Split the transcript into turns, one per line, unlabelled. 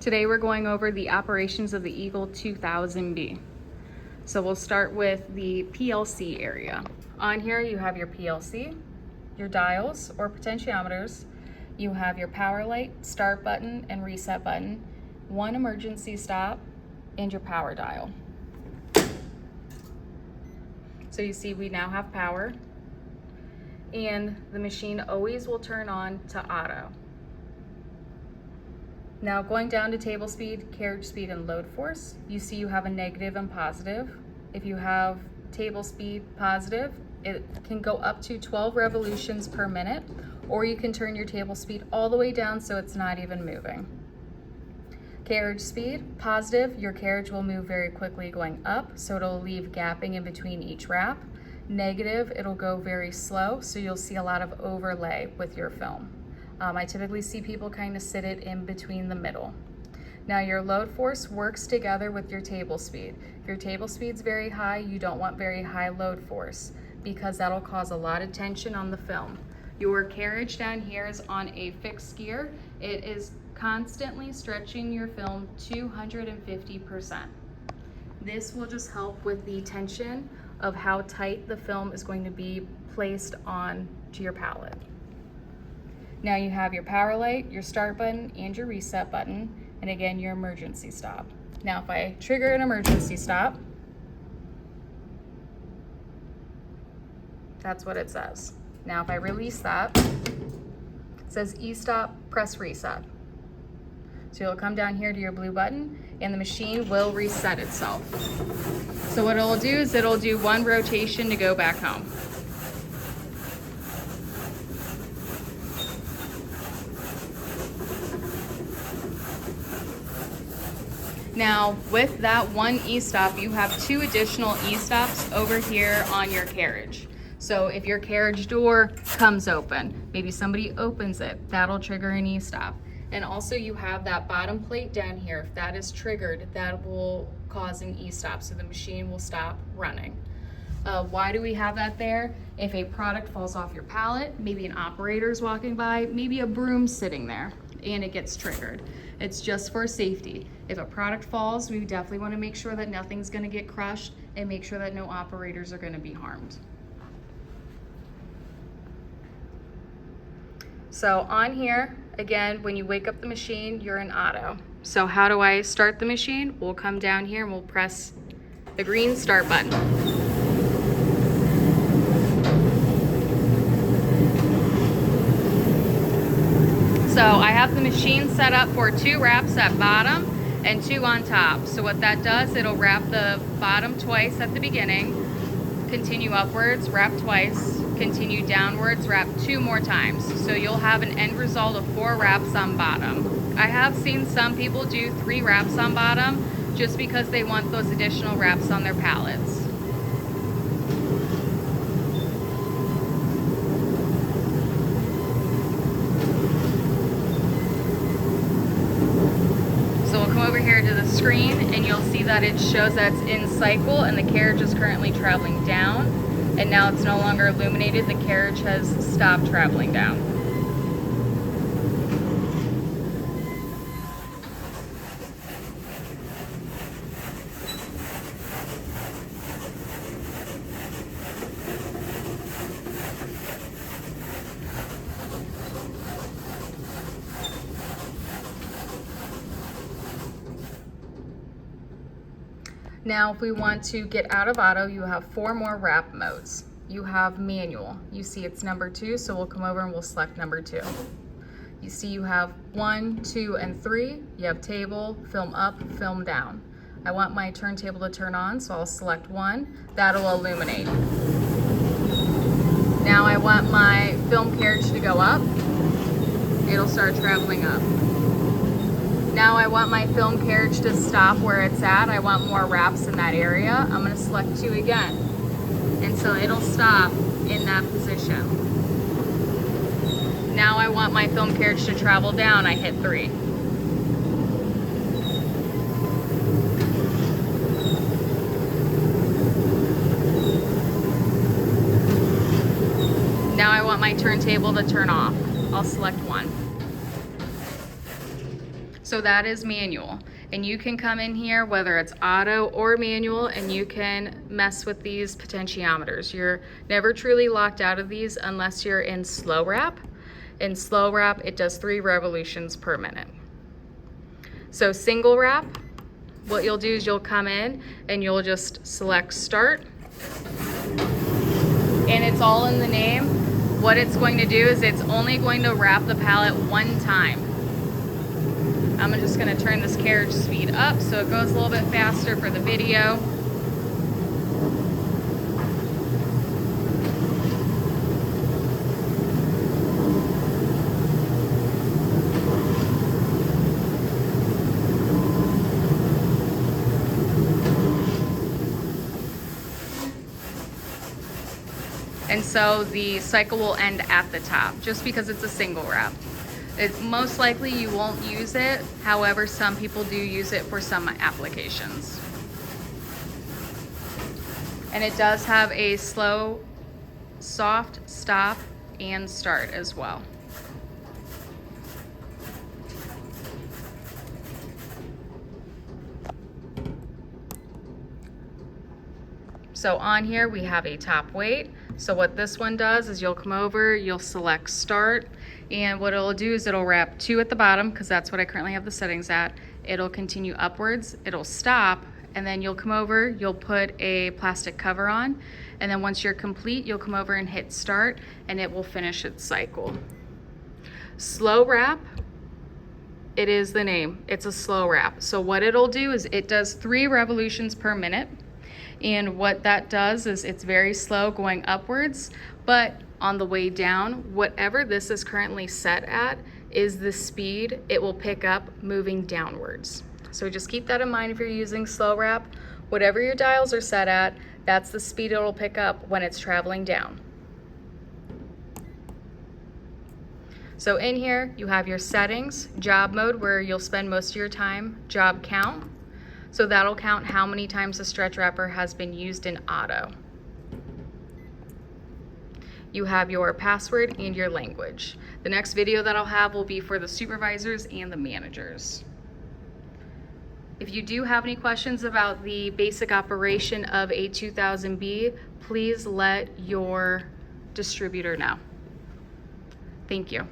Today we're going over the operations of the Eagle 2000B. So we'll start with the PLC area. On here you have your PLC, your dials or potentiometers, you have your power light, start button and reset button, one emergency stop, and your power dial. So you see we now have power, and the machine always will turn on to auto. Now going down to table speed, carriage speed, and load force, you see you have a negative and positive. If you have table speed positive, it can go up to 12 revolutions per minute, or you can turn your table speed all the way down so it's not even moving. Carriage speed, positive, your carriage will move very quickly going up, so it'll leave gapping in between each wrap. Negative, it'll go very slow, so you'll see a lot of overlay with your film. I typically see people kind of sit it in between the middle. Now your load force works together with your table speed. If your table speed's very high, you don't want very high load force because that'll cause a lot of tension on the film. Your carriage down here is on a fixed gear. It is constantly stretching your film 250%. This will just help with the tension of how tight the film is going to be placed on to your pallet. Now you have your power light, your start button, and your reset button, and again, your emergency stop. Now if I trigger an emergency stop, that's what it says. Now if I release that, it says e-stop, press reset. So you'll come down here to your blue button and the machine will reset itself. So what it'll do is it'll do one rotation to go back home. Now with that one e-stop, you have two additional e-stops over here on your carriage. So if your carriage door comes open, maybe somebody opens it, that'll trigger an e-stop. And also you have that bottom plate down here. If that is triggered, that will cause an e-stop, so the machine will stop running. Why do we have that there? If a product falls off your pallet, maybe an operator's walking by, maybe a broom sitting there, and it gets triggered. It's just for safety. If a product falls, we definitely want to make sure that nothing's going to get crushed and make sure that no operators are going to be harmed. So on here, again, when you wake up the machine, you're in auto. So how do I start the machine? We'll come down here and we'll press the green start button. So I have the machine set up for 2 wraps at bottom and 2 on top. So what that does, it'll wrap the bottom twice at the beginning, continue upwards, wrap twice, continue downwards, wrap 2 more times. So you'll have an end result of 4 wraps on bottom. I have seen some people do 3 wraps on bottom just because they want those additional wraps on their pallets. Over here to the screen and you'll see that it shows that it's in cycle and the carriage is currently traveling down, and now it's no longer illuminated. The carriage has stopped traveling down. Now, if we want to get out of auto, you have 4 more wrap modes. You have manual. You see it's number 2, so we'll come over and we'll select number 2. You see you have 1, 2, and 3. You have table, film up, film down. I want my turntable to turn on, so I'll select 1. That'll illuminate. Now I want my film carriage to go up. It'll start traveling up. Now I want my film carriage to stop where it's at. I want more wraps in that area. I'm going to select 2 again. And so it'll stop in that position. Now I want my film carriage to travel down. I hit 3. Now I want my turntable to turn off. I'll select 1. So that is manual. And you can come in here, whether it's auto or manual, and you can mess with these potentiometers. You're never truly locked out of these unless you're in slow wrap. In slow wrap, it does 3 revolutions per minute. So single wrap, what you'll do is you'll come in and you'll just select start. And it's all in the name. What it's going to do is it's only going to wrap the pallet one time. I'm just going to turn this carriage speed up so it goes a little bit faster for the video. And so the cycle will end at the top just because it's a single wrap. Most likely you won't use it. However, some people do use it for some applications. And it does have a slow, soft stop and start as well. So on here we have a top weight. So what this one does is you'll come over, you'll select start, and what it'll do is it'll wrap 2 at the bottom because that's what I currently have the settings at. It'll continue upwards, it'll stop, and then you'll come over, you'll put a plastic cover on, and then once you're complete, you'll come over and hit start, and it will finish its cycle. Slow wrap, it is the name, it's a slow wrap. So what it'll do is it does 3 revolutions per minute. And what that does is it's very slow going upwards, but on the way down, whatever this is currently set at is the speed it will pick up moving downwards. So just keep that in mind if you're using slow wrap. Whatever your dials are set at, that's the speed it will pick up when it's traveling down. So in here, you have your settings, job mode where you'll spend most of your time, job count. So that'll count how many times the stretch wrapper has been used in auto. You have your password and your language. The next video that I'll have will be for the supervisors and the managers. If you do have any questions about the basic operation of a 2000B, please let your distributor know. Thank you.